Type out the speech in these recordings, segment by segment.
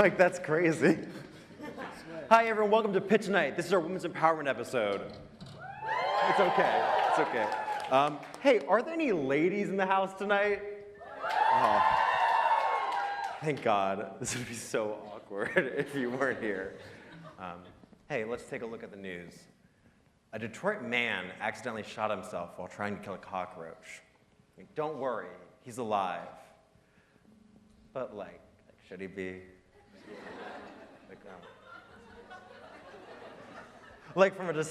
Like, that's crazy. Hi, everyone. Welcome to Pitt Tonight. This is our Women's Empowerment episode. It's okay. It's okay. Hey, are there any ladies in the house tonight? Oh, thank God. This would be so awkward if you weren't here. Hey, let's take a look at the news. A Detroit man accidentally shot himself while trying to kill a cockroach. Don't worry, he's alive. But, like, should he be? Like, from a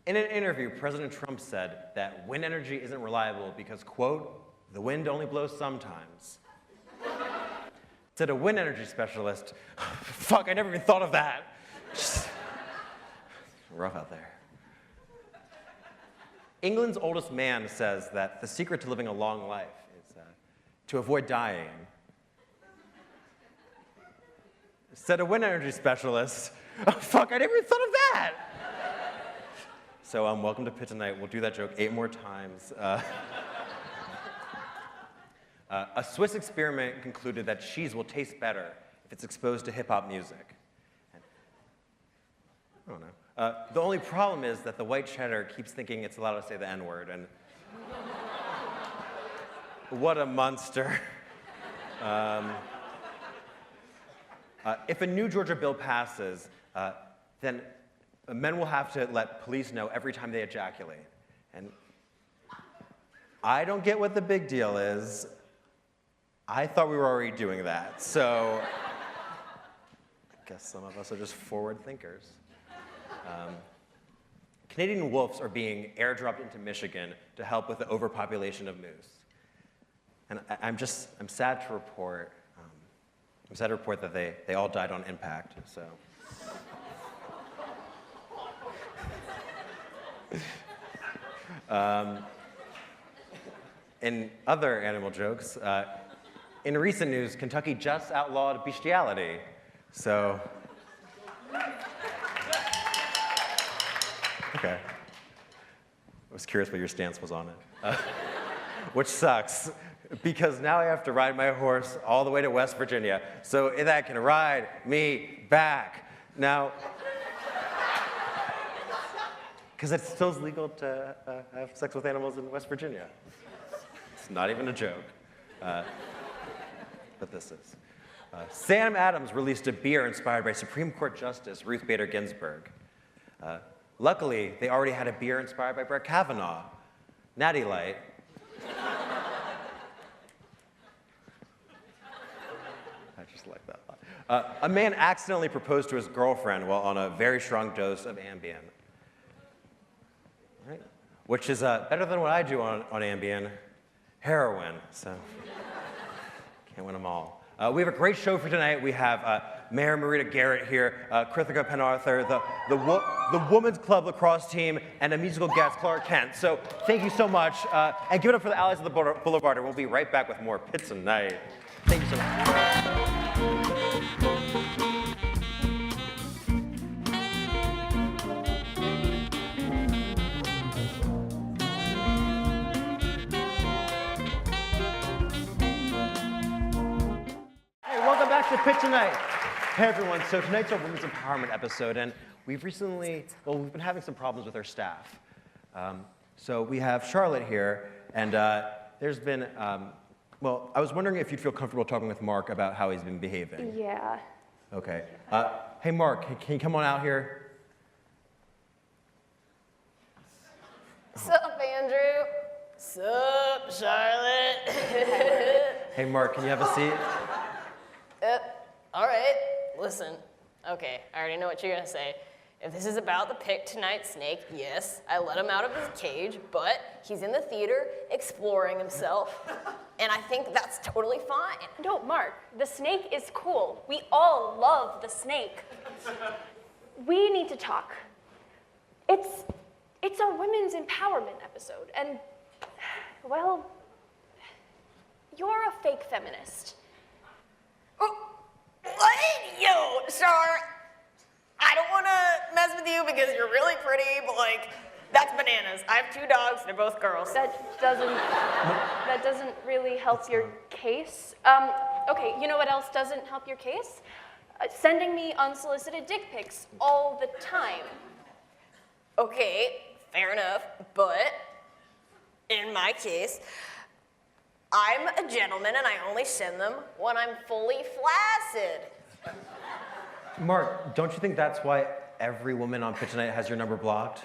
in an interview, President Trump said that wind energy isn't reliable because, quote, the wind only blows sometimes. Said a wind energy specialist, fuck, I never even thought of that. Rough out there. England's oldest man says that the secret to living a long life is to avoid dying. Said a wind energy specialist, oh, fuck, I never even thought of that. So welcome to Pitt Tonight. We'll do that joke 8 more times. A Swiss experiment concluded that cheese will taste better if it's exposed to hip-hop music. I don't know. The only problem is that the white cheddar keeps thinking it's allowed to say the N-word, and what a monster. If a new Georgia bill passes, then men will have to let police know every time they ejaculate. And I don't get what the big deal is. I thought we were already doing that, so I guess some of us are just forward thinkers. Canadian wolves are being airdropped into Michigan to help with the overpopulation of moose. And I'm sad to report, that they all died on impact, so. In other animal jokes, in recent news, Kentucky just outlawed bestiality, so. Okay. I was curious what your stance was on it. Which sucks, because now I have to ride my horse all the way to West Virginia so that can ride me back. Now, because it still is legal to have sex with animals in West Virginia. It's not even a joke, but this is. Sam Adams released a beer inspired by Supreme Court Justice Ruth Bader Ginsburg. Luckily, they already had a beer inspired by Brett Kavanaugh, Natty Light. I just like that a lot. A man accidentally proposed to his girlfriend while on a very strong dose of Ambien. Right? Which is better than what I do on Ambien, heroin, so can't win them all. We have a great show for tonight. We have Mayor Marita Garrett here, Krithika Pennathur, the Women's Club Lacrosse team, and a musical guest, Clara Kent. So thank you so much, and give it up for the Allies of the Boulevard, and we'll be right back with more Pitt Tonight. Thank you so much. To Pitt Tonight. Hey everyone, so tonight's our Women's Empowerment episode, and we've been having some problems with our staff. So we have Charlotte here, and there's been, I was wondering if you'd feel comfortable talking with Mark about how he's been behaving. Yeah. Okay. Hey Mark, can you come on out here? Sup, Andrew? Sup, Charlotte? Hey Mark, can you have a seat? All right, listen. Okay, I already know what you're gonna say. If this is about the Pitt Tonight snake, yes, I let him out of his cage, but he's in the theater exploring himself, and I think that's totally fine. No, Mark, the snake is cool. We all love the snake. We need to talk. It's a women's empowerment episode, and, well, you're a fake feminist. What? Yo, Char, I don't want to mess with you because you're really pretty, but, like, That's bananas. I have 2 dogs. They're both girls. That doesn't really help your case. Okay, you know what else doesn't help your case? Sending me unsolicited dick pics all the time. Okay, fair enough, but in my case, I'm a gentleman and I only send them when I'm fully flaccid. Mark, don't you think that's why every woman on Pitch Tonight has your number blocked?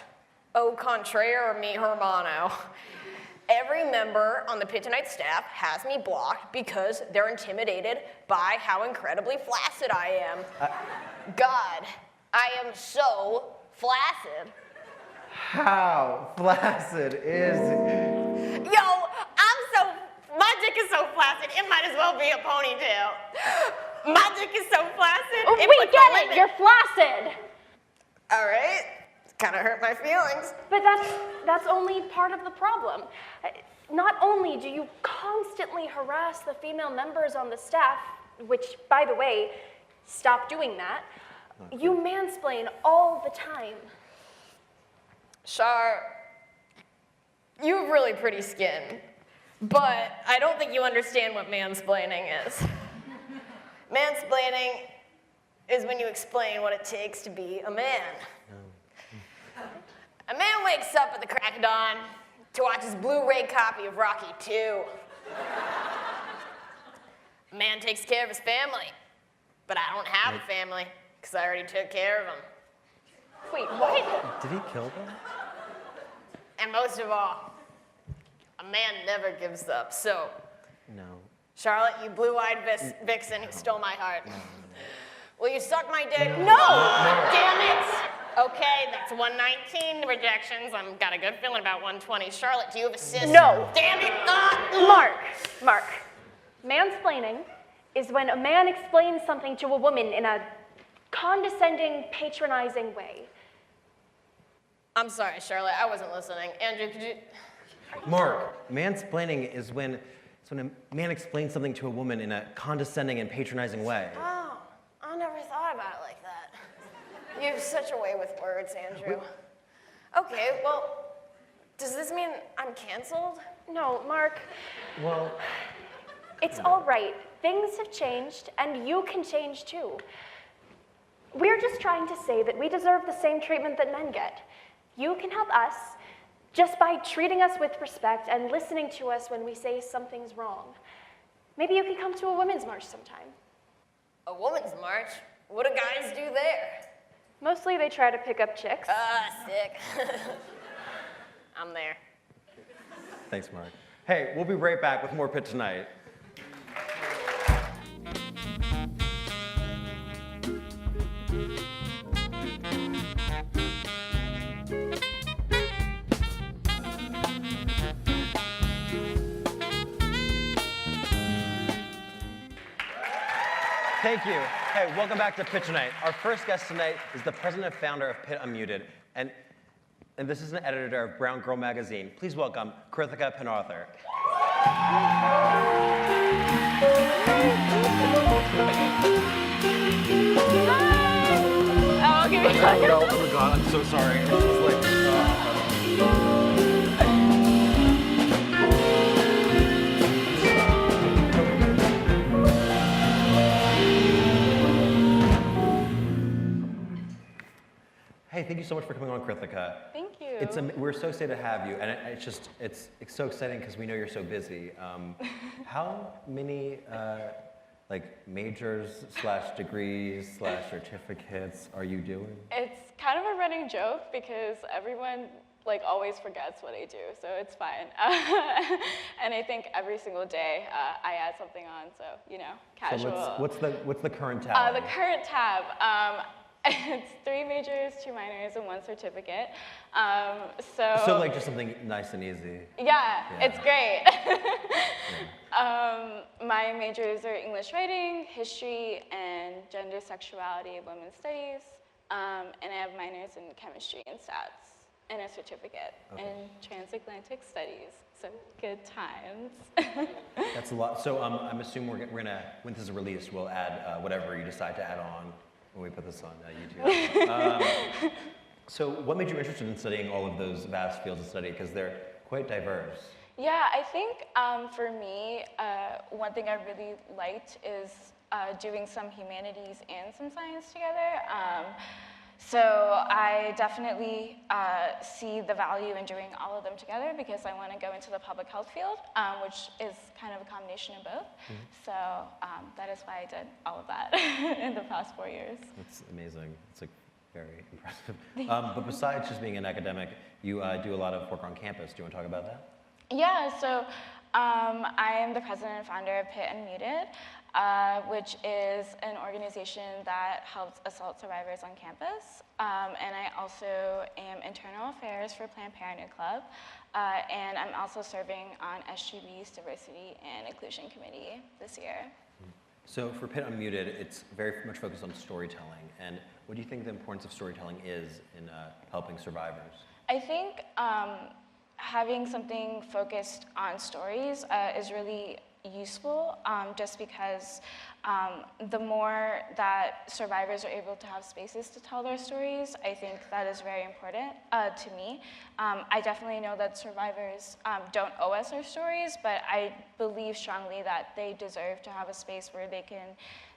Au contraire, mi hermano. Every member on the Pitt Tonight staff has me blocked because they're intimidated by how incredibly flaccid I am. God, I am so flaccid. How flaccid is it? Yo, my dick is so flaccid, it might as well be a ponytail. My dick is so flaccid. Oh, we get it, you're flaccid. All right, kind of hurt my feelings. But that's only part of the problem. Not only do you constantly harass the female members on the staff, which, by the way, stop doing that, you mansplain all the time. Shar, you have really pretty skin, but I don't think you understand what mansplaining is. Mansplaining is when you explain what it takes to be a man. A man wakes up at the crack of dawn to watch his Blu-ray copy of Rocky II. A man takes care of his family, but I don't have a family because I already took care of them. Wait, what? Did he kill them? And most of all, a man never gives up. So, No. Charlotte, you blue-eyed vixen who stole my heart. Will you suck my dick? No! Damn it! Okay, that's 119 rejections. I've got a good feeling about 120. Charlotte, do you have a sis? No. Damn it! Mark, mansplaining is when a man explains something to a woman in a condescending, patronizing way. I'm sorry, Charlotte, I wasn't listening. Andrew, could you... Mark, mansplaining is when a man explains something to a woman in a condescending and patronizing way. Oh, I never thought about it like that. You have such a way with words, Andrew. Okay, well, does this mean I'm canceled? No, Mark, Well, it's all right. Things have changed, and you can change too. We're just trying to say that we deserve the same treatment that men get. You can help us just by treating us with respect and listening to us when we say something's wrong. Maybe you can come to a women's march sometime. A woman's march? What do guys do there? Mostly they try to pick up chicks. Sick. I'm there. thanks, Mark. Hey, we'll be right back with more Pitt Tonight. Thank you. Hey, welcome back to Pitt Tonight. Our first guest tonight is the president and founder of Pitt Unmuted, and this is an editor of Brown Girl magazine. Please welcome Krithika Pennathur. Oh, okay. Oh my God, I'm so sorry. It was like, Hey, thank you so much for coming on, Krithika. Thank you. We're so excited to have you, and it's so exciting because we know you're so busy. How many majors / degrees / certificates are you doing? It's kind of a running joke because everyone always forgets what I do, so it's fine. And I think every single day I add something on, so casual. So what's the current tab? The current tab. It's 3 majors, 2 minors, and 1 certificate. So just something nice and easy. Yeah, it's great. My majors are English writing, history, and gender, sexuality, and women's studies. And I have minors in chemistry and stats, and a certificate in transatlantic studies. So good times. That's a lot. So I'm assuming we're gonna, when this is released, we'll add whatever you decide to add on when we put this on YouTube. So what made you interested in studying all of those vast fields of study? Because they're quite diverse. Yeah, I think for me, one thing I really liked is doing some humanities and some science together. So I definitely see the value in doing all of them together because I want to go into the public health field, which is kind of a combination of both. So that is why I did all of that in the past 4 years. That's amazing. It's like very impressive. But besides just being an academic, you do a lot of work on campus. Do you want to talk about that? Yeah, so I am the president and founder of Pitt Unmuted, which is an organization that helps assault survivors on campus. And I also am internal affairs for Planned Parenthood Club. And I'm also serving on SGB's Diversity and Inclusion Committee this year. So for Pitt Unmuted, it's very much focused on storytelling. And what do you think the importance of storytelling is in helping survivors? I think having something focused on stories is really useful just because the more that survivors are able to have spaces to tell their stories, I think that is very important to me. I definitely know that survivors don't owe us our stories, but I believe strongly that they deserve to have a space where they can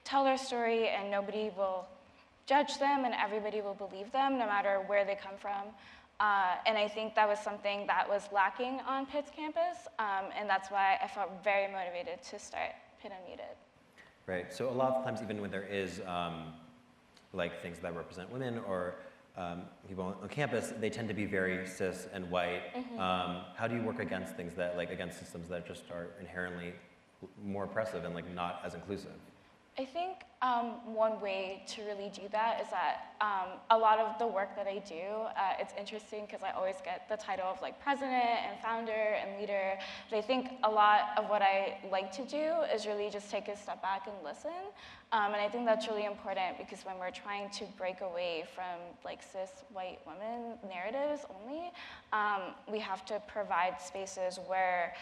tell their story and nobody will judge them and everybody will believe them no matter where they come from. And I think that was something that was lacking on Pitt's campus, and that's why I felt very motivated to start Pitt Unmuted. Right, so a lot of times even when there is like things that represent women or people on campus, they tend to be very cis and white. How do you work against things that, like against systems that just are inherently more oppressive and like not as inclusive? I think one way to really do that is that a lot of the work that I do, it's interesting because I always get the title of like president and founder and leader, but I think a lot of what I like to do is really just take a step back and listen. And I think that's really important because when we're trying to break away from like cis white women narratives only, we have to provide spaces where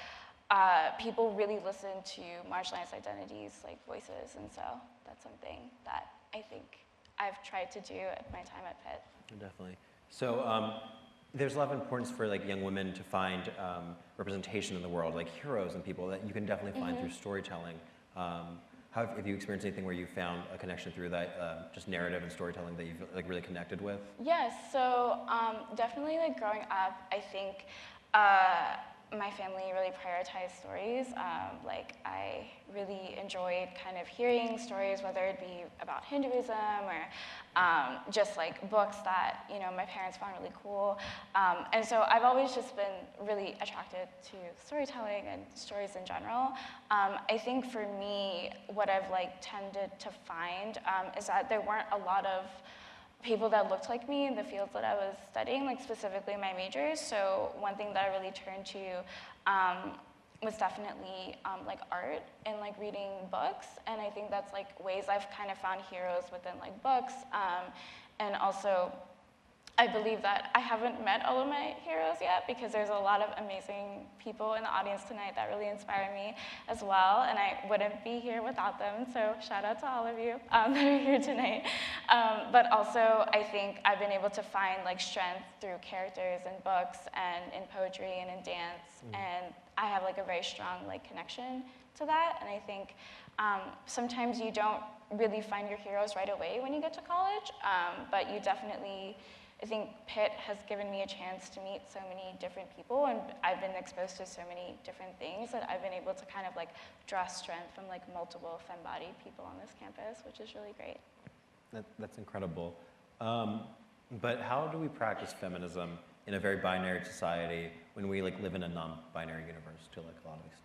people really listen to marginalized identities, like voices, and so that's something that I think I've tried to do at my time at Pitt. Definitely. So there's a lot of importance for like young women to find representation in the world, like heroes and people that you can definitely find through storytelling. Have you experienced anything where you found a connection through that just narrative and storytelling that you've like really connected with? Yes, so definitely like growing up, I think my family really prioritized stories. Like I really enjoyed kind of hearing stories, whether it be about Hinduism or just like books that, you know, my parents found really cool. And so I've always just been really attracted to storytelling and stories in general. I think for me, what I've like tended to find is that there weren't a lot of people that looked like me in the fields that I was studying, like specifically my majors. So one thing that I really turned to was definitely like art and like reading books. And I think that's like ways I've kind of found heroes within like books. And also, I believe that I haven't met all of my heroes yet because there's a lot of amazing people in the audience tonight that really inspire me as well, and I wouldn't be here without them, so shout out to all of you that are here tonight. But also, I think I've been able to find like strength through characters in books and in poetry and in dance, and I have like a very strong like connection to that, and I think sometimes you don't really find your heroes right away when you get to college, but you definitely, I think Pitt has given me a chance to meet so many different people, and I've been exposed to so many different things that I've been able to kind of like draw strength from like multiple femme-bodied people on this campus, which is really great. That's incredible. But how do we practice feminism in a very binary society when we like live in a non-binary universe to like a lot of extents?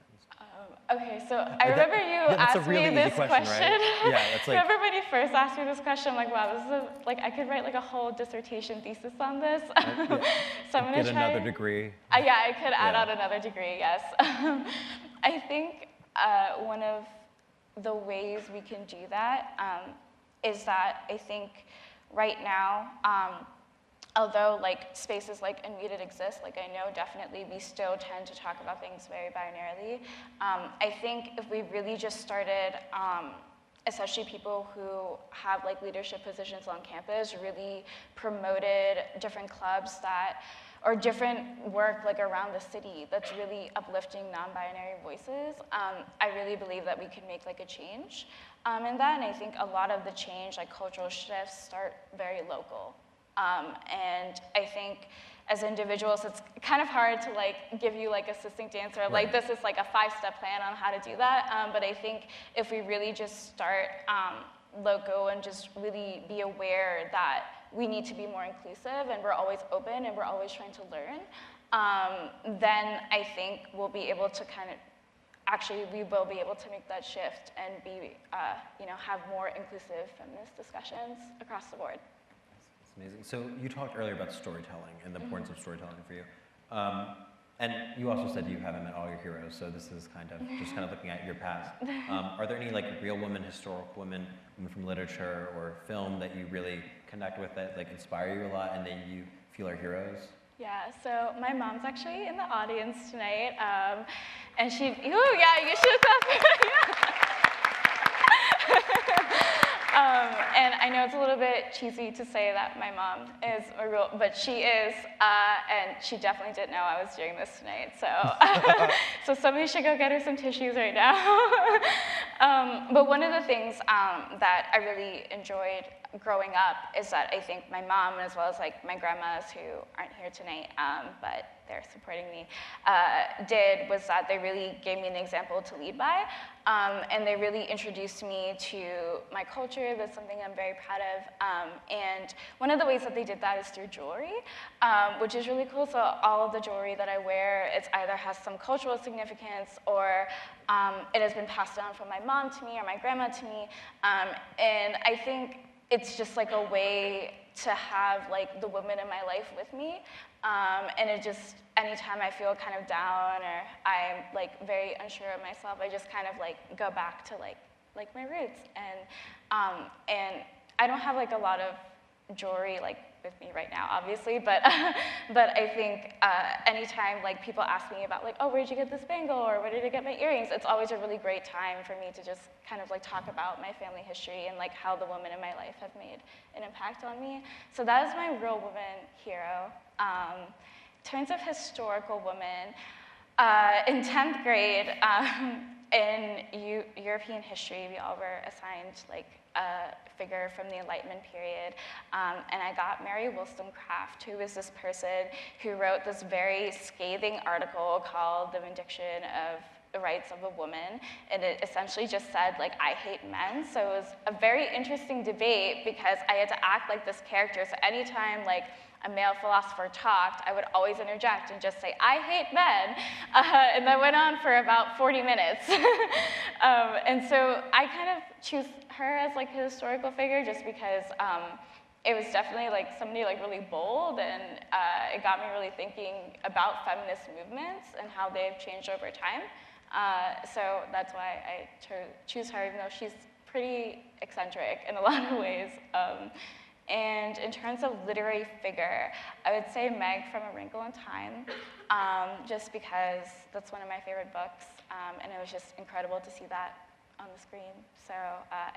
Okay, so I remember you asked me this question. Right? Yeah, that's like. Remember when you first asked me this question? I'm like, wow, this is like I could write like a whole dissertation thesis on this. So I'm gonna try. Another degree. Yeah, I could add on another degree. Yes. I think one of the ways we can do that is that I think right now. Although like spaces like Unmuted exist, like I know definitely we still tend to talk about things very binarily. I think if we really just started especially people who have like leadership positions on campus, really promoted different clubs or different work like around the city that's really uplifting non-binary voices. I really believe that we can make like a change in that, and I think a lot of the change, like cultural shifts, start very local. And I think as individuals, it's kind of hard to like give you like a succinct answer, like this is like a 5-step plan on how to do that. But I think if we really just start local and just really be aware that we need to be more inclusive and we're always open and we're always trying to learn, then I think we'll be able to we will be able to make that shift and be, have more inclusive feminist discussions across the board. Amazing. So you talked earlier about storytelling and the importance of storytelling for you. And you also said you haven't met all your heroes, so this is just looking at your past. Are there any like real women, historical women from literature or film that you really connect with that like inspire you a lot and that you feel are heroes? Yeah, so my mom's actually in the audience tonight, and you should have and I know it's a little bit cheesy to say that my mom is a real, but she is, and she definitely didn't know I was doing this tonight, so so somebody should go get her some tissues right now. But one of the things that I really enjoyed growing up is that I think my mom, as well as like my grandmas who aren't here tonight, but they're supporting me, was that they really gave me an example to lead by, and they really introduced me to my culture. That's something I'm very proud of, and one of the ways that they did that is through jewelry, which is really cool. So all of the jewelry that I wear, it either has some cultural significance or it has been passed down from my mom to me or my grandma to me, and I think it's just like a way to have like the women in my life with me, and it just, anytime I feel kind of down or I'm like very unsure of myself, I just kind of like go back to like my roots, and I don't have like a lot of jewelry like with me right now, obviously, but I think anytime like people ask me about like, oh, where'd you get this bangle, or where did I get my earrings, it's always a really great time for me to just kind of like talk about my family history and like how the women in my life have made an impact on me. So that is my real woman hero. In terms of historical women, in 10th grade, in European history, we all were assigned like a figure from the Enlightenment period, and I got Mary Wollstonecraft, who was this person who wrote this very scathing article called The Vindication of the Rights of a Woman, and it essentially just said, like, I hate men. So it was a very interesting debate because I had to act like this character, so anytime, like, a male philosopher talked, I would always interject and just say, I hate men, and that went on for about 40 minutes. And so I kind of choose her as like a historical figure just because it was definitely like somebody like really bold, and it got me really thinking about feminist movements and how they've changed over time. So that's why I choose her, even though she's pretty eccentric in a lot of ways. And in terms of literary figure, I would say Meg from A Wrinkle in Time, just because that's one of my favorite books, and it was just incredible to see that on the screen. So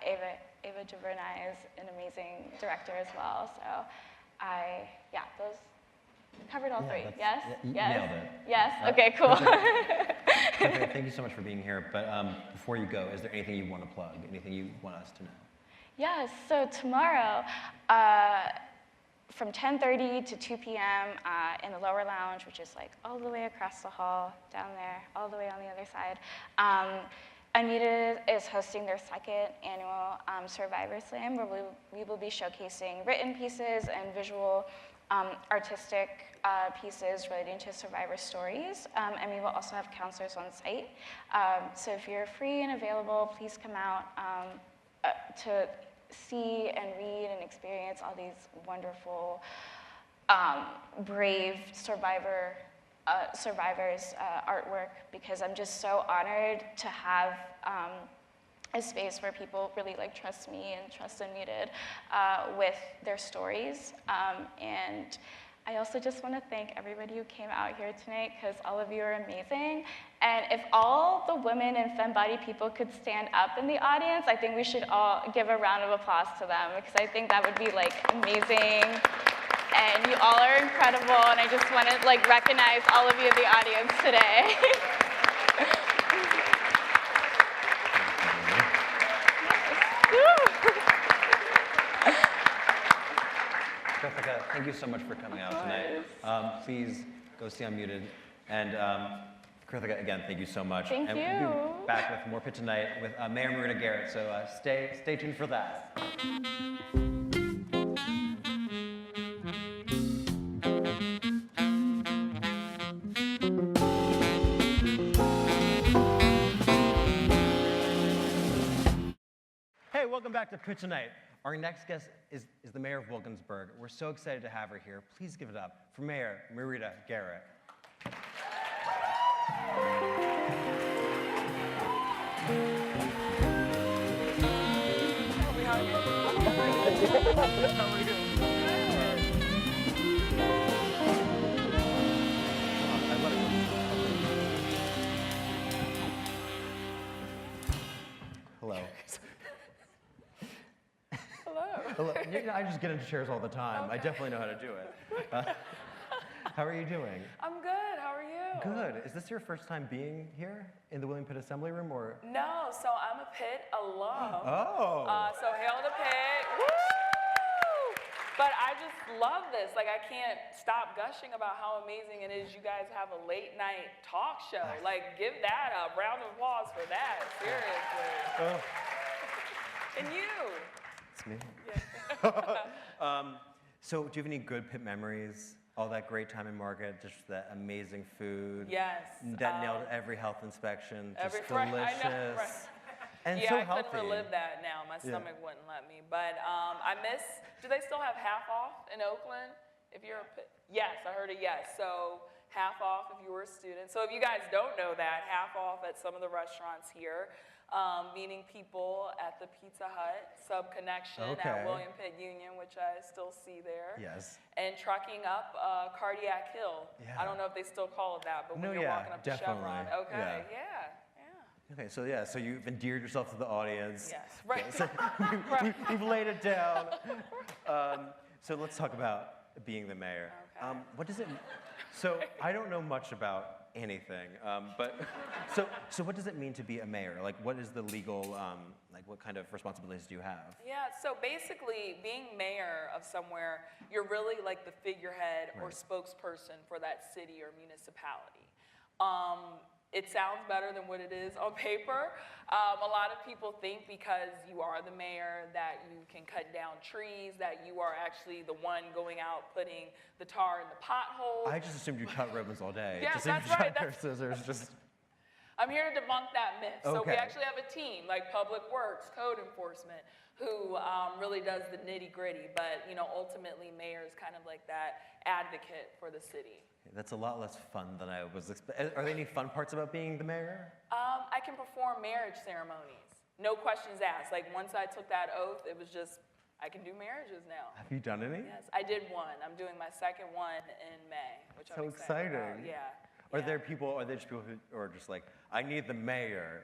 Ava DuVernay is an amazing director as well. So those covered all three. Yes? You Yes? nailed it. Yes? Okay, cool. Okay, thank you so much for being here. But before you go, is there anything you want to plug? Anything you want us to know? Yes, so tomorrow, from 10:30 to 2 p.m. In the lower lounge, which is like all the way across the hall, down there, all the way on the other side, Unmuted is hosting their second annual Survivor Slam, where we will be showcasing written pieces and visual artistic pieces relating to survivor stories, and we will also have counselors on site. So if you're free and available, please come out to see and read and experience all these wonderful, brave survivors' artwork, because I'm just so honored to have a space where people really like trust me and trust Unmuted with their stories, and I also just want to thank everybody who came out here tonight because all of you are amazing. And if all the women and femme-bodied people could stand up in the audience, I think we should all give a round of applause to them because I think that would be like amazing. And you all are incredible, and I just want to like recognize all of you in the audience today. Krithika, thank you so much for coming out tonight. Please go see Unmuted. And Krithika, again, thank you so much. Thank and you. We'll be back with more Pitt Tonight with Mayor Marita Garrett. So stay tuned for that. Hey, welcome back to Pitt Tonight. Our next guest is the mayor of Wilkinsburg. We're so excited to have her here. Please give it up for Mayor Marita Garrett. Hello. Hello. I just get into chairs all the time. Okay. I definitely know how to do it. How are you doing? I'm good. How are you? Good. Is this your first time being here in the William Pitt Assembly Room, or? No. So I'm a Pitt alum. Oh. So hail to Pitt. Woo! But I just love this. Like, I can't stop gushing about how amazing it is you guys have a late night talk show. Like, give that a round of applause for that. Seriously. Oh. And you. It's me. Yeah. So do you have any good Pitt memories? All that great time in market, just that amazing food. Yes. That nailed every health inspection. Just Right, delicious. I know, right. And yeah, so I healthy. couldn't relive that now. My stomach wouldn't let me. But I miss, do they still have half off in Oakland? If you're a Pitt, yes, I heard a yes. So half off if you were a student. So if you guys don't know that, half off at some of the restaurants here. Meeting people at the Pizza Hut, Sub Connection at William Pitt Union, which I still see there. Yes. And trucking up Cardiac Hill. Yeah. I don't know if they still call it that, but when you're walking up to Chevron. Okay, yeah. Okay, so you've endeared yourself to the audience. Yes, right. So we've laid it down. So let's talk about being the mayor. Okay. What does it? So I don't know much about anything, but so what does it mean to be a mayor? Like, what is the legal? Like, what kind of responsibilities do you have? Yeah. So basically, being mayor of somewhere, you're really like the figurehead or spokesperson for that city or municipality. It sounds better than what it is on paper. A lot of people think because you are the mayor that you can cut down trees, that you are actually the one going out putting the tar in the potholes. I just assumed you cut ribbons all day. Yes, just that's right. Scissors, just. I'm here to debunk that myth. So we Okay. actually have a team, like Public Works, Code Enforcement, who really does the nitty-gritty. But ultimately, mayor is kind of like that advocate for the city. That's a lot less fun than I was expecting. Are there any fun parts about being the mayor? I can perform marriage ceremonies. No questions asked. Like, once I took that oath, it was just, I can do marriages now. Have you done any? Yes, I did one. I'm doing my second one in May, which So I'm excited about. exciting. Yeah. Are there just people who are just like, I need the mayor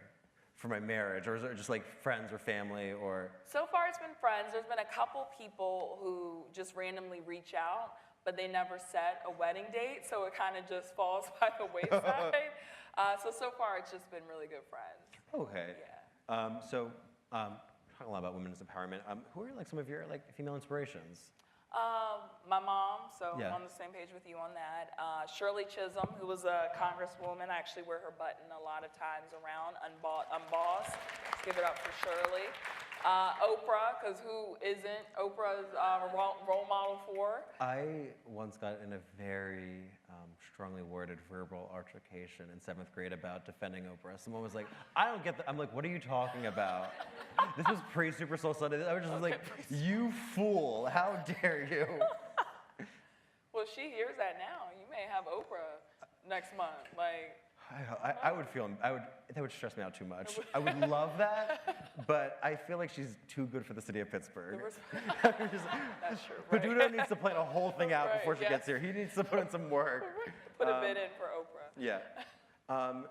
for my marriage? Or is it just like friends or family or? So far it's been friends. There's been a couple people who just randomly reach out, but they never set a wedding date, so it kind of just falls by the wayside. So far it's just been really good friends. Okay. Yeah. Talking a lot about women's empowerment. Who are like some of your like female inspirations? My mom, so Yeah. I'm on the same page with you on that. Shirley Chisholm, who was a congresswoman. I actually wear her button a lot of times around, unbossed. Let's give it up for Shirley. Oprah, because who isn't Oprah's role model for? I once got in a very strongly worded verbal altercation in 7th grade about defending Oprah. Someone was like, I don't get that. I'm like, what are you talking about? This was pre-Super Soul Sunday. I was just like, you fool, how dare you? Well, she hears that now. You may have Oprah next month. Like, I would feel, that would stress me out too much. I would love that, but I feel like she's too good for the city of Pittsburgh. That's true. Right? Peduto needs to plan a whole thing out Right, before she yes. gets here. He needs to put in some work. Put a bid in for Oprah. Yeah.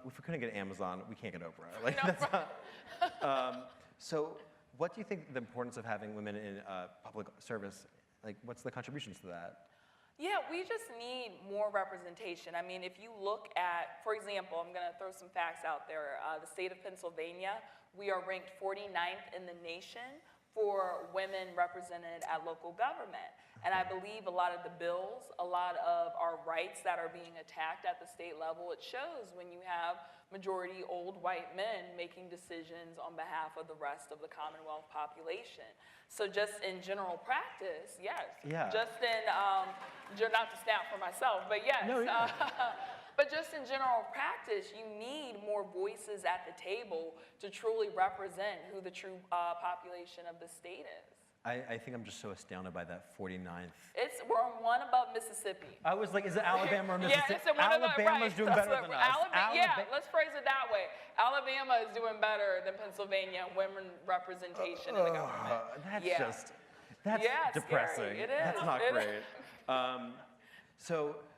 If we couldn't get Amazon, we can't get Oprah. Like, that's not, so what do you think the importance of having women in public service, like what's the contributions to that? Yeah, we just need more representation. I mean, if you look at, for example, I'm going to throw some facts out there. The state of Pennsylvania, we are ranked 49th in the nation for women represented at local government. And I believe a lot of the bills, a lot of our rights that are being attacked at the state level, it shows when you have majority old white men making decisions on behalf of the rest of the Commonwealth population. So just in general practice, yes. Yeah. Just in, not to snap for myself, but yes. No, yeah. But just in general practice, you need more voices at the table to truly represent who the true population of the state is. I think I'm just so astounded by that 49th. We're on one above Mississippi. I was like, is it Alabama or Mississippi? Yeah, it's in one Alabama's doing better than us. Yeah, let's phrase it that way. Alabama is doing better than Pennsylvania in women representation in the government. That's Yeah, depressing. scary. It is. That's not It great.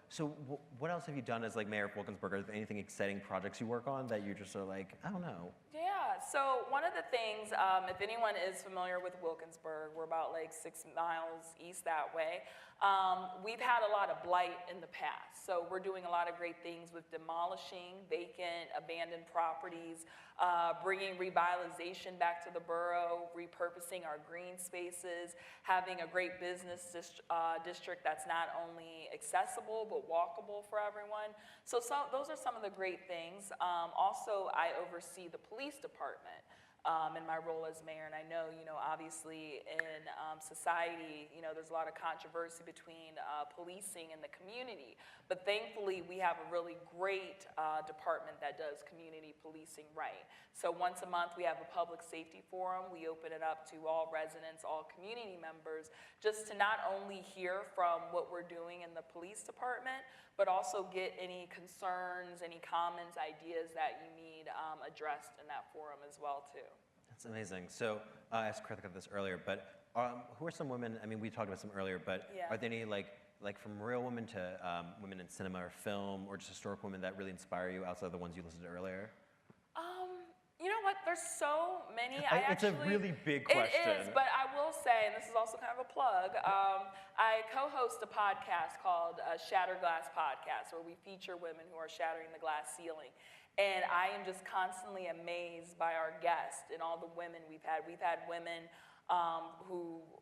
So what else have you done as like mayor of Wilkinsburg? Are there anything exciting projects you work on that you just are like, I don't know? Yeah, so one of the things, if anyone is familiar with Wilkinsburg, we're about like 6 miles east that way. We've had a lot of blight in the past. So we're doing a lot of great things with demolishing vacant, abandoned properties, bringing revitalization back to the borough, repurposing our green spaces, having a great business district that's not only accessible but walkable for everyone. So those are some of the great things. Also, I oversee the police department in my role as mayor, and I know, obviously in society, there's a lot of controversy between policing and the community, but thankfully we have a really great department that does community policing right. So once a month we have a public safety forum. We open it up to all residents, all community members, just to not only hear from what we're doing in the police department, but also get any concerns, any comments, ideas that you need addressed in that forum as well too. That's amazing. So I asked Krithika this earlier, but who are some women, I mean, we talked about some earlier, but Yeah. are there any like from real women to women in cinema or film or just historic women that really inspire you outside of the ones you listed earlier? You know what? There's so many. It's a really big question. It is, but I will say, and this is also kind of a plug, I co-host a podcast called Shattered Glass Podcast, where we feature women who are shattering the glass ceiling. And I am just constantly amazed by our guests and all the women we've had. We've had women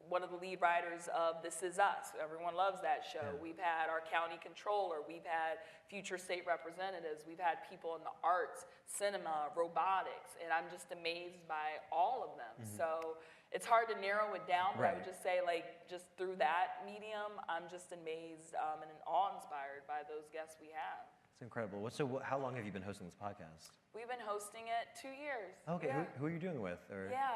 one of the lead writers of This Is Us. Everyone loves that show. Yeah. We've had our county controller. We've had future state representatives. We've had people in the arts, cinema, robotics, and I'm just amazed by all of them. Mm-hmm. So it's hard to narrow it down, but I would just say, like, just through that medium, I'm just amazed and awe-inspired by those guests we have. It's incredible. So how long have you been hosting this podcast? We've been hosting it 2 years. Okay, yeah. Who are you doing it with? Or? Yeah,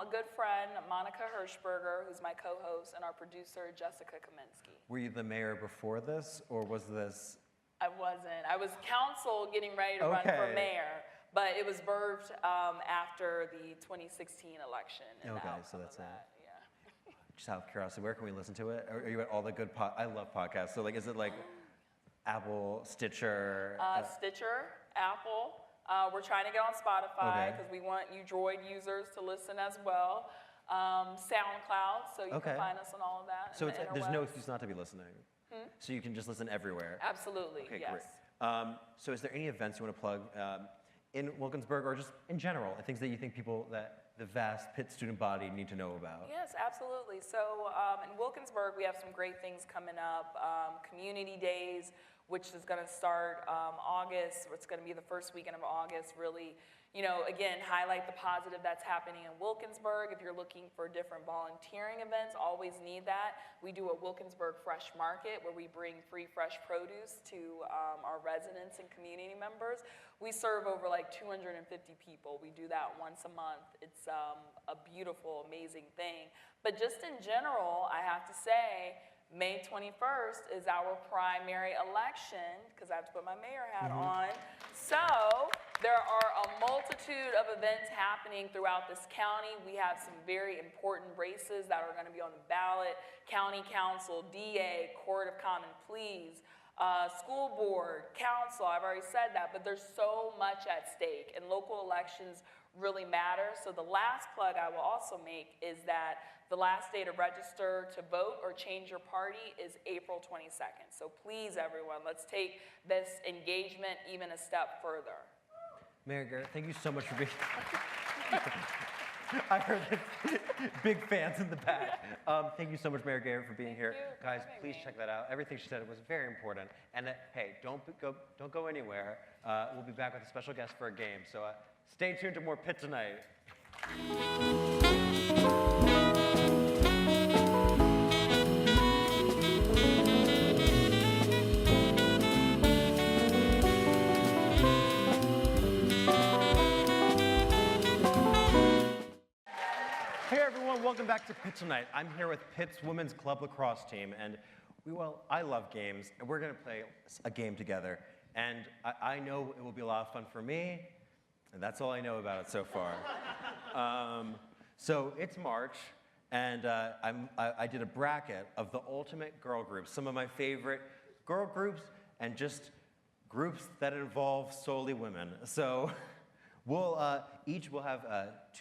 a good friend, Monica Hirschberger, who's my co-host, and our producer, Jessica Kaminsky. Were you the mayor before this, or was this? I wasn't. I was council getting ready to run for mayor, but it was birthed after the 2016 election. And okay, so that's that. Yeah. Just out of curiosity, where can we listen to it? Are you at all the good I love podcasts. So like, is it like Apple, Stitcher? Stitcher, Apple. We're trying to get on Spotify because we want you Droid users to listen as well. SoundCloud, so you can find us on all of that. So there's no excuse not to be listening. So you can just listen everywhere. Absolutely, okay, yes. Great. So is there any events you want to plug in Wilkinsburg or just in general, things that you think people that the vast Pitt student body need to know about? Yes, absolutely. So in Wilkinsburg, we have some great things coming up. Community Days, which is going to start August. It's going to be the first weekend of August, really, again, highlight the positive that's happening in Wilkinsburg. If you're looking for different volunteering events, always need that. We do a Wilkinsburg Fresh Market where we bring free fresh produce to our residents and community members. We serve over like 250 people. We do that once a month. It's a beautiful, amazing thing. But just in general, I have to say, May 21st is our primary election, because I have to put my mayor hat on. So there are a multitude of events happening throughout this county. We have some very important races that are going to be on the ballot: county council, DA, court of common pleas, school board, council. I've already said that, but there's so much at stake, and local elections really matter. So the last plug I will also make is that the last day to register to vote or change your party is April 22nd. So please, everyone, let's take this engagement even a step further. Mayor Garrett, thank you so much for being I heard that. Big fans in the back. Thank you so much, Mayor Garrett, for being here. you for Guys, having please me. check that out. Everything she said was very important. And hey, don't go anywhere. We'll be back with a special guest for a game. So stay tuned to more Pitt Tonight. Hey everyone, welcome back to Pitt Tonight. I'm here with Pitt's Women's Club Lacrosse team, and I love games, and we're gonna play a game together. And I know it will be a lot of fun for me, and that's all I know about it so far. So it's March, and I did a bracket of the ultimate girl groups, some of my favorite girl groups, and just groups that involve solely women. So each will have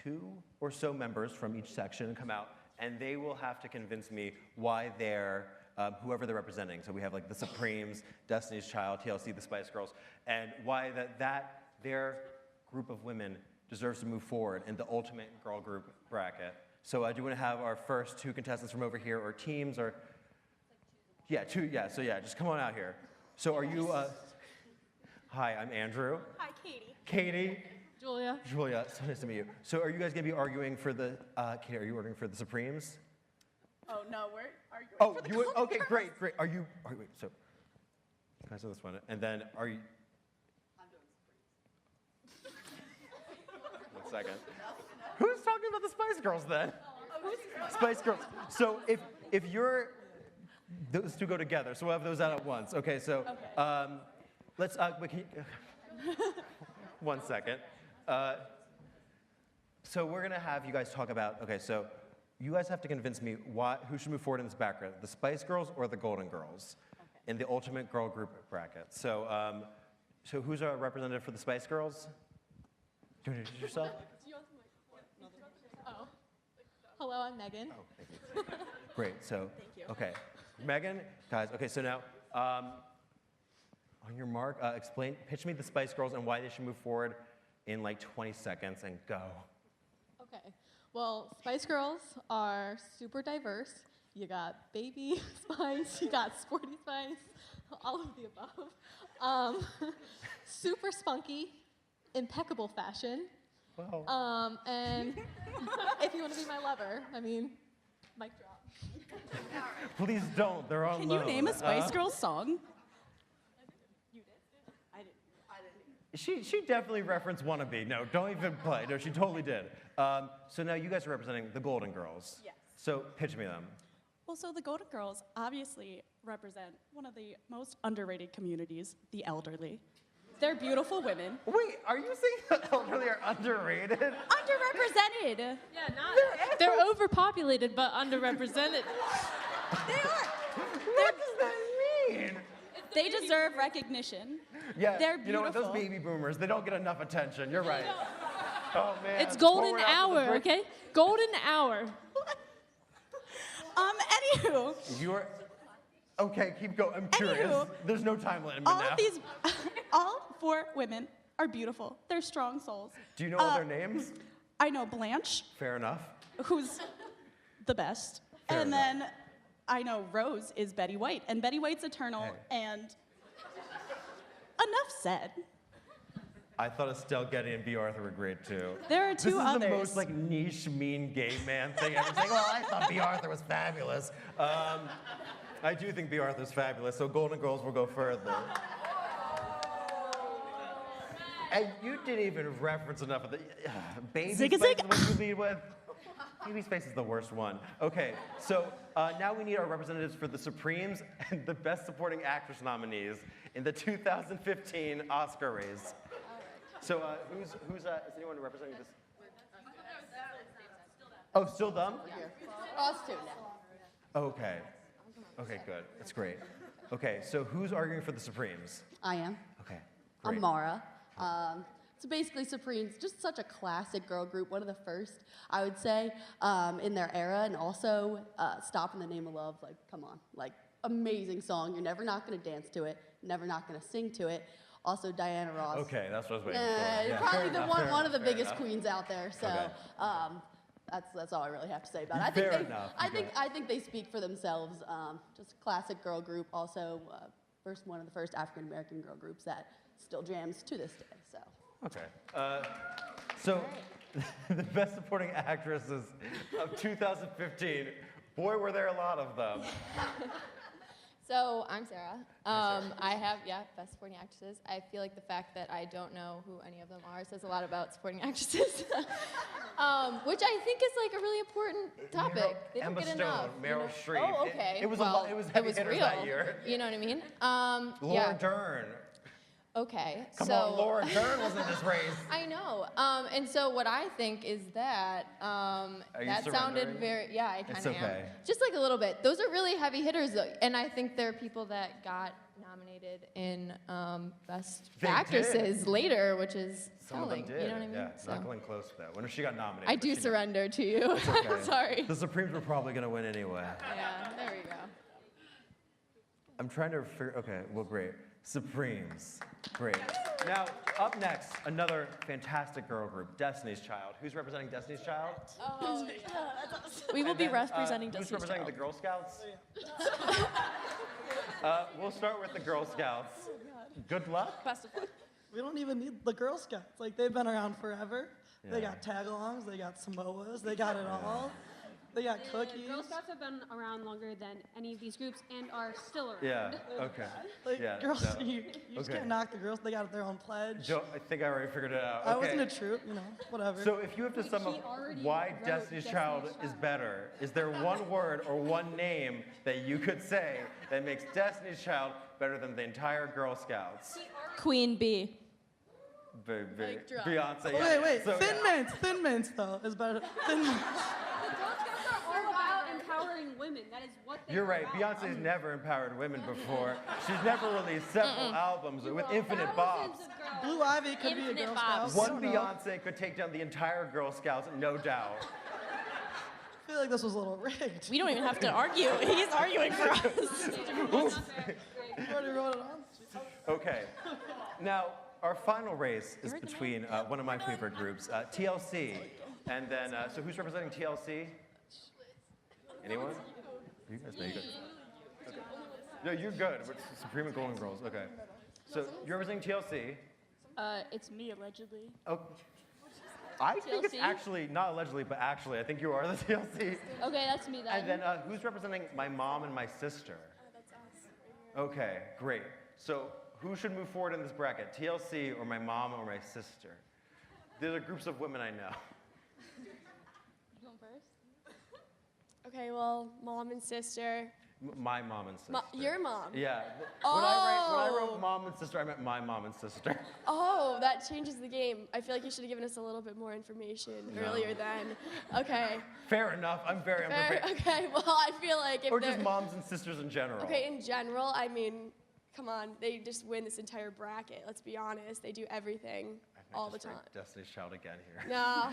2 or so members from each section come out, and they will have to convince me why they're whoever they're representing. So we have like the Supremes, Destiny's Child, TLC, the Spice Girls, and why their group of women deserves to move forward in the ultimate girl group bracket. So do you want to have our first 2 contestants from over here, or teams, or? Yeah, 2. Yeah. So yeah, just come on out here. So are you? Hi, I'm Andrew. Hi, Katie. Katie. Julia. Julia, so nice to meet you. So are you guys gonna be arguing for the, Katie, are you arguing for the Supremes? Oh, no, we're arguing Oh, for the you would, Golden okay, Girls. great. Wait, so, you guys know this one, and then are you? I'm doing Supremes. 1 second. Who's talking about the Spice Girls then? Spice Girls. So if you're, those 2 go together, so we'll have those out at once. Okay, so, let's, wait, can you, 1 second. So we're gonna have you guys talk about, okay, so you guys have to convince me who should move forward in this bracket, the Spice Girls or the Golden Girls in the ultimate girl group bracket. So, so who's our representative for the Spice Girls? Do you want to introduce yourself? Oh. Hello, I'm Megan. Oh, thank you. Great, so, Thank you. okay. Megan, guys, okay, so now, on your mark, pitch me the Spice Girls and why they should move forward in like 20 seconds, and go. Okay. Well, Spice Girls are super diverse. You got Baby Spice, you got Sporty Spice, all of the above. Super spunky, impeccable fashion. Wow. And if you want to be my lover, I mean, mic drop. Please don't, they're on Can loan. you name a Spice Girls song? You did? I didn't. She definitely referenced Wannabe. No, don't even play. No, she totally did. So now you guys are representing the Golden Girls. Yes. So pitch me them. Well, so the Golden Girls obviously represent one of the most underrated communities, the elderly. They're beautiful women. Wait, are you saying the elderly are underrated? Underrepresented. Yeah, they're overpopulated but underrepresented. They are. What does that mean? They deserve recognition. Yeah, They're you know what, those beautiful. baby boomers, they don't get enough attention. You're right. Oh, man. It's golden Forward out to the hour, break. okay? Golden hour. Anywho, You're, okay, keep going. I'm curious. Anywho, There's no time limit all now. of these, all 4 women are beautiful. They're strong souls. Do you know all their names? I know Blanche, Fair enough. who's the best. Fair and enough. then I know Rose is Betty White, and Betty White's eternal, Hey. and enough said. I thought Estelle Getty and B. Arthur were great too. There are 2 This is others. the most like niche, mean gay man thing ever. Saying, well, I thought B. Arthur was fabulous. I do think B. Arthur's fabulous, so Golden Girls will go further. And you didn't even reference enough of the baby Zig a Spice zig. is what you lead with. Phoebe's face is the worst one. Okay, so now we need our representatives for the Supremes and the Best Supporting Actress nominees in the 2015 Oscar race. So who's is anyone representing this? Oh, still them? Us too now. Okay. Okay, good. That's great. Okay, so who's arguing for the Supremes? I am. Okay, great. I'm Mara. So basically, Supremes, just such a classic girl group, one of the first, I would say, in their era, and also Stop in the Name of Love, like, come on, like, amazing song. You're never not going to dance to it, never not going to sing to it. Also, Diana Ross. Okay, that's what I was waiting for. Yeah, probably fair enough, one of the fair biggest enough. queens out there, so Okay. that's all I really have to say about it. Fair enough. I think they speak for themselves. Just a classic girl group, also one of the first African-American girl groups that still jams to this day, so. Okay. So, the Best Supporting Actresses of 2015. Boy, were there a lot of them. So I'm Sarah. Sarah. I have, Best Supporting Actresses. I feel like the fact that I don't know who any of them are says a lot about supporting actresses, which I think is like a really important topic. They don't Emma get Stone, enough. Meryl Streep. Oh, okay. It was well, it was heavy hitters real. that year. You know what I mean? Laura Dern. Okay. Come so, on, Laura Dern was in this race. I know. And so what I think is that you that sounded surrendering? very, I kind It's of okay. am. Just like a little bit. Those are really heavy hitters, though, and I think there are people that got nominated in Best They Actresses did. later, which is Some of them telling. did. You know what I mean? Yeah, So knuckling close to that. When she got nominated. I but do she surrender to you. It's okay. Sorry. The Supremes were probably going to win anyway. Yeah, there we go. I'm trying to figure. Okay, well, great. Supremes. Great. Now, up next, another fantastic girl group, Destiny's Child. Who's representing Destiny's Child? Oh, We will And be then, representing who's Destiny's representing Child. the Girl Scouts? We'll start with the Girl Scouts. Good luck. Best of luck. We don't even need the Girl Scouts. Like, they've been around forever. They Yeah. got tag-alongs, they got Samoas, they got it all. They got cookies. Girl Scouts have been around longer than any of these groups and are still around. Yeah, okay. Like, Yeah, girls, no. you just Okay. can't knock the girls. They got their own pledge. Joe, I think I already figured it out. I Okay. wasn't a troop, whatever. So if you have to sum up already why wrote Destiny's Destiny's Child is Child. better, is there one word or one name that you could say that makes Destiny's Child better than the entire Girl Scouts? Queen Bee. Beyonce. Oh, yeah. wait, So, Thin Mints, though, is better. Thin Mints. Girl Scouts are all about empowering women. That is what they You're are right. about. Beyonce's never empowered women before. She's never released several albums with infinite bops. Thousands of girls. Blue Ivy could be a Infinite Girl bops. Scout. I One don't know. Beyonce could take down the entire Girl Scouts, no doubt. I feel like this was a little rigged. We don't even have to argue. He's arguing for us. You already wrote it on. Okay. Now, our final race is between one of my favorite groups, TLC, and then, so who's representing TLC? Anyone? You guys know you're good. Okay. No, you're good. We're Supreme and Golden Girls. Okay. So you're representing TLC. It's me, allegedly. Oh, I think it's TLC? actually, not allegedly, but actually, I think you are the TLC. Okay, that's me then. And then who's representing my mom and my sister? That's us. Okay, great. So who should move forward in this bracket, TLC or my mom or my sister? These are groups of women I know. You going first? Okay, well, mom and sister. My mom and sister. Your mom. Yeah. When I wrote mom and sister, I meant my mom and sister. Oh, that changes the game. I feel like you should have given us a little bit more information earlier then. Okay. Fair enough. I'm very Fair, unprepared. okay, well, I feel like if Or they're... just moms and sisters in general. Okay, in general, I mean, come on, they just win this entire bracket. Let's be honest. They do everything I all the just time. write Destiny's Child again here. No.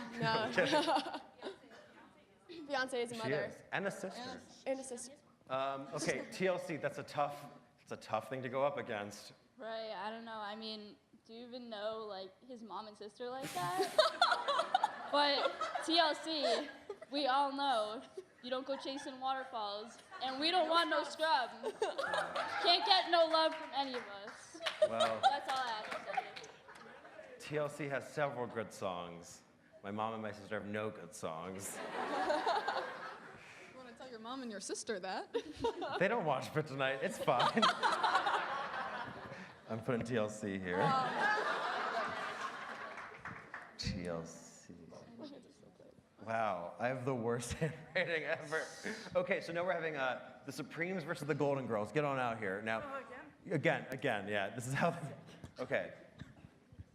Beyonce is a She mother. is. And a sister. And a sister. Okay, TLC, that's a tough thing to go up against. Right, I don't know. I mean, do you even know, like, his mom and sister like that? But TLC, we all know, you don't go chasing waterfalls, and we don't want no scrub. Can't get no love from any of us. Well, That's all I have to say. TLC has several good songs. My mom and my sister have no good songs. You want to tell your mom and your sister that? They don't watch Pitt Tonight. It's fine. I'm putting TLC here. TLC. Wow, I have the worst handwriting ever. Okay, so now we're having the Supremes versus the Golden Girls. Get on out here. Now, again, yeah, this is how, okay.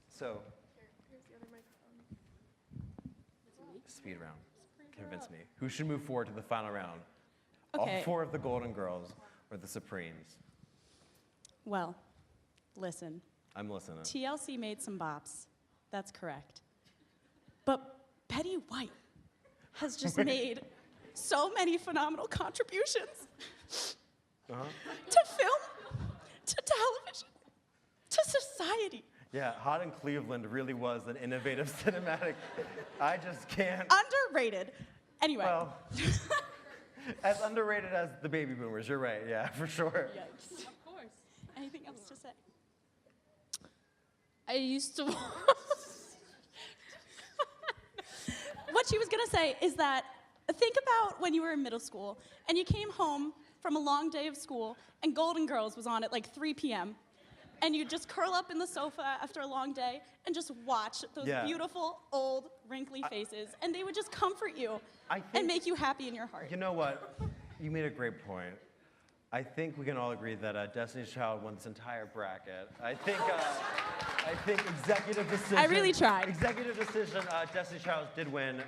So, speed round, convince me. Who should move forward to the final round? Okay. All 4 of the Golden Girls or the Supremes? Well, listen. I'm listening. TLC made some bops. That's correct. But Betty White has just made so many phenomenal contributions to film, to television, to society. Yeah, Hot in Cleveland really was an innovative cinematic. I just can't. Underrated. Anyway. Well, as underrated as the baby boomers, you're right, yeah, for sure. Yikes. Of course. Anything else to say? I used to. What she was gonna say is that think about when you were in middle school and you came home from a long day of school and Golden Girls was on at like 3 p.m. and you'd just curl up in the sofa after a long day and just watch those beautiful, old, wrinkly faces, and they would just comfort you and make you happy in your heart. You know what? You made a great point. I think we can all agree that Destiny's Child won this entire bracket. I think executive decision. I really tried. Executive decision. Destiny's Child did win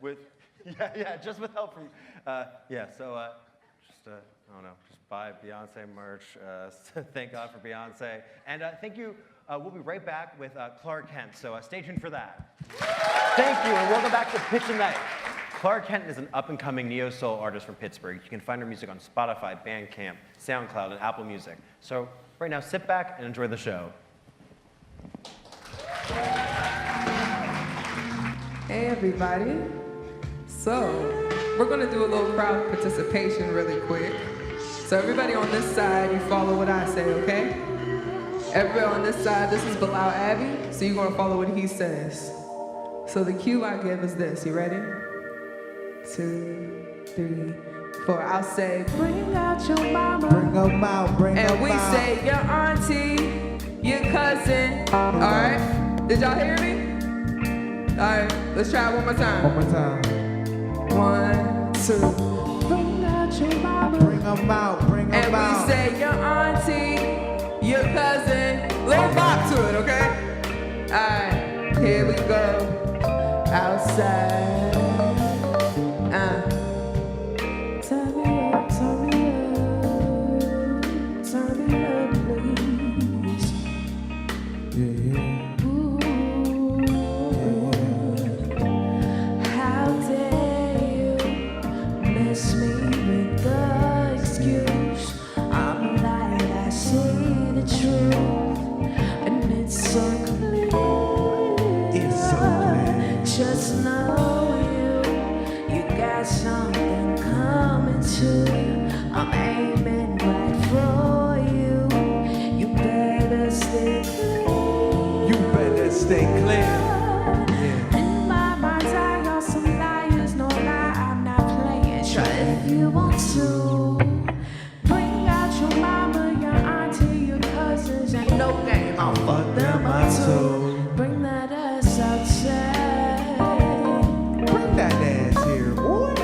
with, just with help from, So just I don't know, just buy Beyonce merch. Thank God for Beyonce, and thank you. We'll be right back with Clara Kent. So stay tuned for that. Thank you, and welcome back to Pitch Night. Clara Kent is an up-and-coming neo-soul artist from Pittsburgh. You can find her music on Spotify, Bandcamp, SoundCloud, and Apple Music. So right now, sit back and enjoy the show. Hey, everybody. So we're going to do a little crowd participation really quick. So everybody on this side, you follow what I say, okay? Everybody on this side, this is Bilal Abbey, so you're going to follow what he says. So the cue I give is this. You ready? 2, 3, 4. I'll say, bring out your mama. Bring them out, bring them out. And we say, your auntie, your cousin. All right? Did y'all hear me? All right, let's try it one more time. One more time. 1, 2. Bring out your mama. Bring them out, bring them out. And we say, your auntie, your cousin. Little bop to it, okay? All right, here we go. Outside. Turn me up, turn me up, turn me up, please. Yeah. Ooh. Yeah. How dare you miss me with the excuse? I'm lying, I see the truth, and it's so clear. It's so clear. Just know you got something coming to you. I'm aiming right for you. You better stay clear. You better stay clear. In my mind, I got some liars. No lie, I'm not playing. Try if you want to. Bring out your mama, your auntie, your cousins, and no game. I'll fuck them up too. Bring that ass outside. Bring that ass here, boy.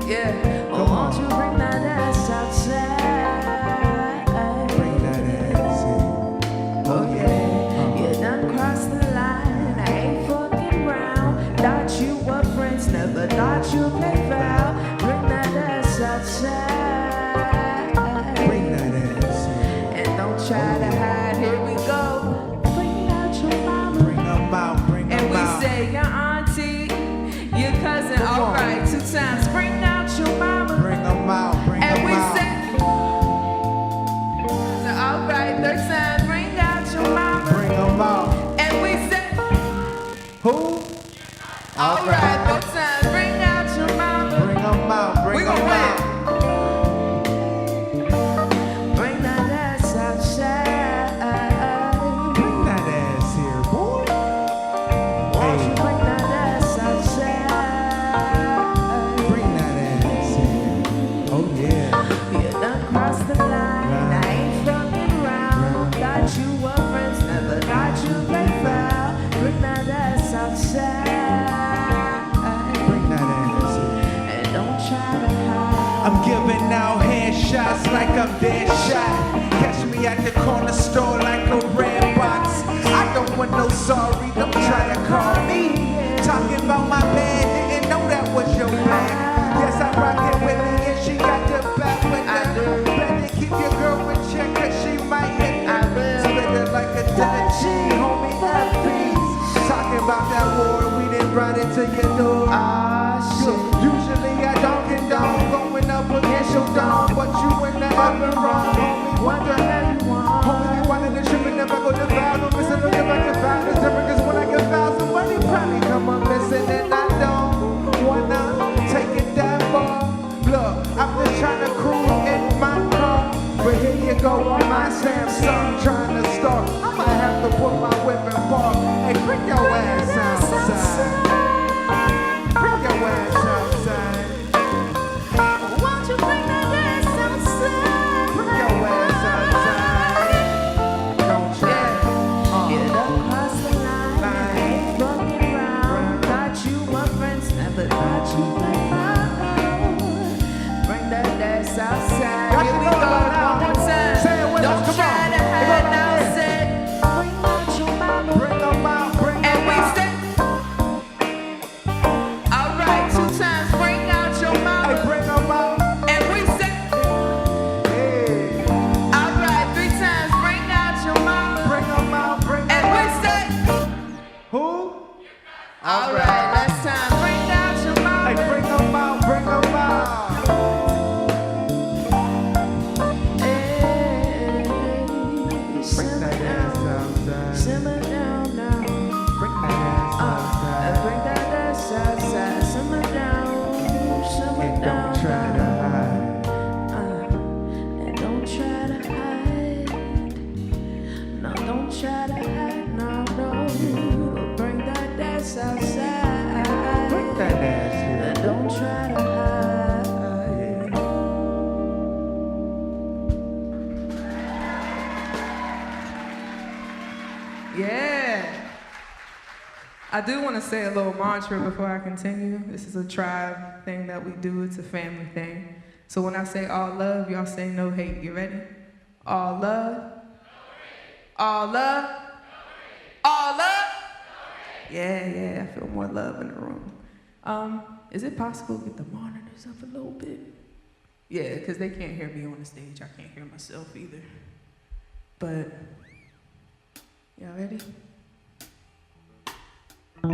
Yeah, won't you bring that ass outside? Bring that ass here. Oh yeah, you done crossed the line. I ain't fucking round. Thought you were friends, never thought you played foul. Bring that ass outside. Bring that ass here. And don't try to hide. Here we go. Bring out your mama. Bring them out, bring them And out. we say your auntie, your cousin. All right, 2 times. Bring out your mama. Bring them out, bring And them we out. say, so all right, 3rd time, bring out your mama. Bring them out. And we say, Who? all right, 3rd time, bring out your mama. Bring them out, bring We them gon' out. Bring that ass outside. Bring that ass here, boy. Won't you bring that ass outside? Bring that ass here. Oh yeah. You done crossed the line. I ain't fucking round. Thought you were friends, never thought you played foul. Bring that ass outside. I'm dead shot. Catch me at the corner store like a red box. I don't want no sorry, don't try to call me. Talking about my bed, didn't know that was your man. Yes, I rock it with me and she got the back with her. Better keep your girl in check cause she might hit her. Split her like a Dutchie, homie, that peace. Talking about that war, we didn't ride it to your door. Usually I don't condone going up against your dome, but you went the other wrong, homie. What the hell you want? Homie, you wanted to trip and never go to foul. Don't miss it, look if I can foul. It's different cause when I get foul, somebody probably come up missing and I don't wanna take it that far. Look, I'm just trying to cruise in my car, but here you go on my Samsung trying to start. I might have to put my whip in park. Hey, bring your ass outside. Bring your ass outside. Won't you bring that ass outside? Bring your ass outside. Don't try. Get across the line. Running around. Thought you were friends, never thought you were out. Bring that ass outside. Here we go. One more time. Don't try to hide now. Bring out your mama. Bring them out. Bring them out. All right, 2 times. Bring out your mama. Hey, bring them out. And we say. Hey. All right, 3 times. Bring out your mama. Bring them out. Bring them out. And we say. Who? All right, last time. Bring out your mama. Hey, bring them out. Bring them out. Bring that ass outside. Simmer down now. Bring that ass outside. Bring that ass outside. Simmer down. Simmer down. Don't try to hide. And don't try to hide. No, don't try to hide. No, no. Bring that ass outside. Bring that ass here. And don't try to hide. Yeah. I do want to say a little mantra before I continue. This is a tribe thing that we do. It's a family thing. So when I say all love, y'all say no hate. You ready? All love. All love. All love. Yeah, I feel more love in the room. Is it possible to get the monitors up a little bit? Yeah, because they can't hear me on the stage. I can't hear myself either. But y'all ready? I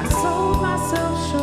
sold myself short.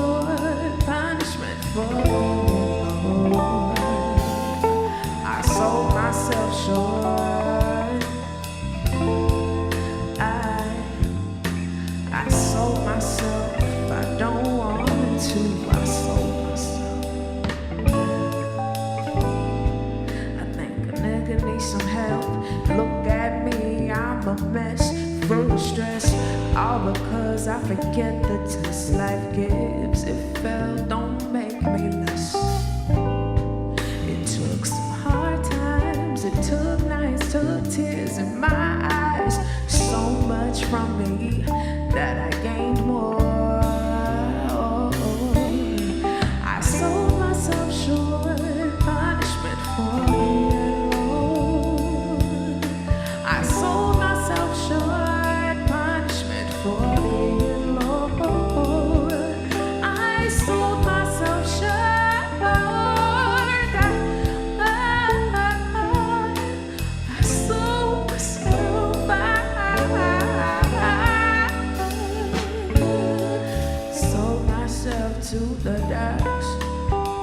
to the dust.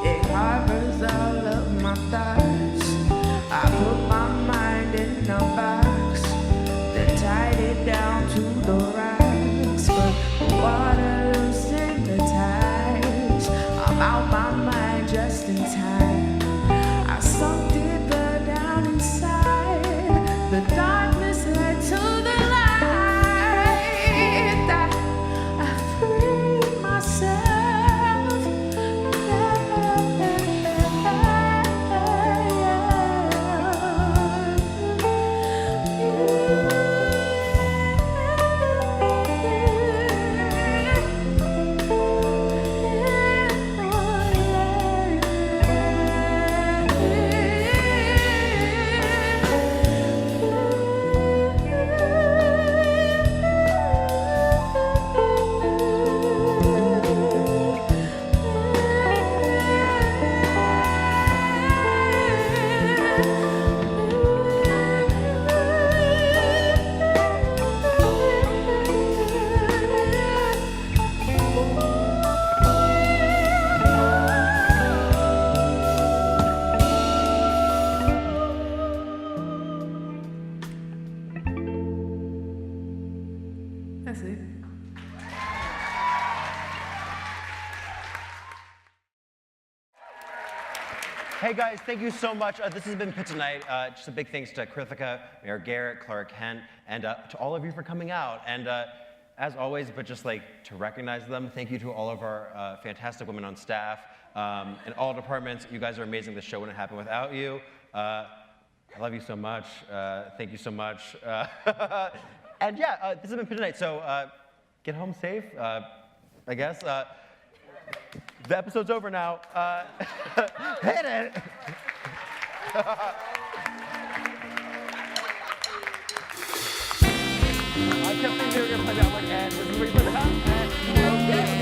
It harbors all of my thoughts. I put my mind in a box, then tied it down to the rocks. But water loosened the ties. I'm out my mind just in time. I sunk deeper down inside. The darkness led to the light. I freed myself. That's it. Hey guys, thank you so much. This has been Pitt Tonight. Just a big thanks to Krithika, Marita Garrett, Clara Kent, and to all of you for coming out. And as always, but just like to recognize them, thank you to all of our fantastic women on staff in all departments. You guys are amazing. The show wouldn't happen without you. I love you so much. Thank you so much. And yeah, this has been Pitt Tonight. So get home safe, I guess. The episode's over now. Hit it! I kept thinking they were going to play that like, and this is where you play the house, and okay.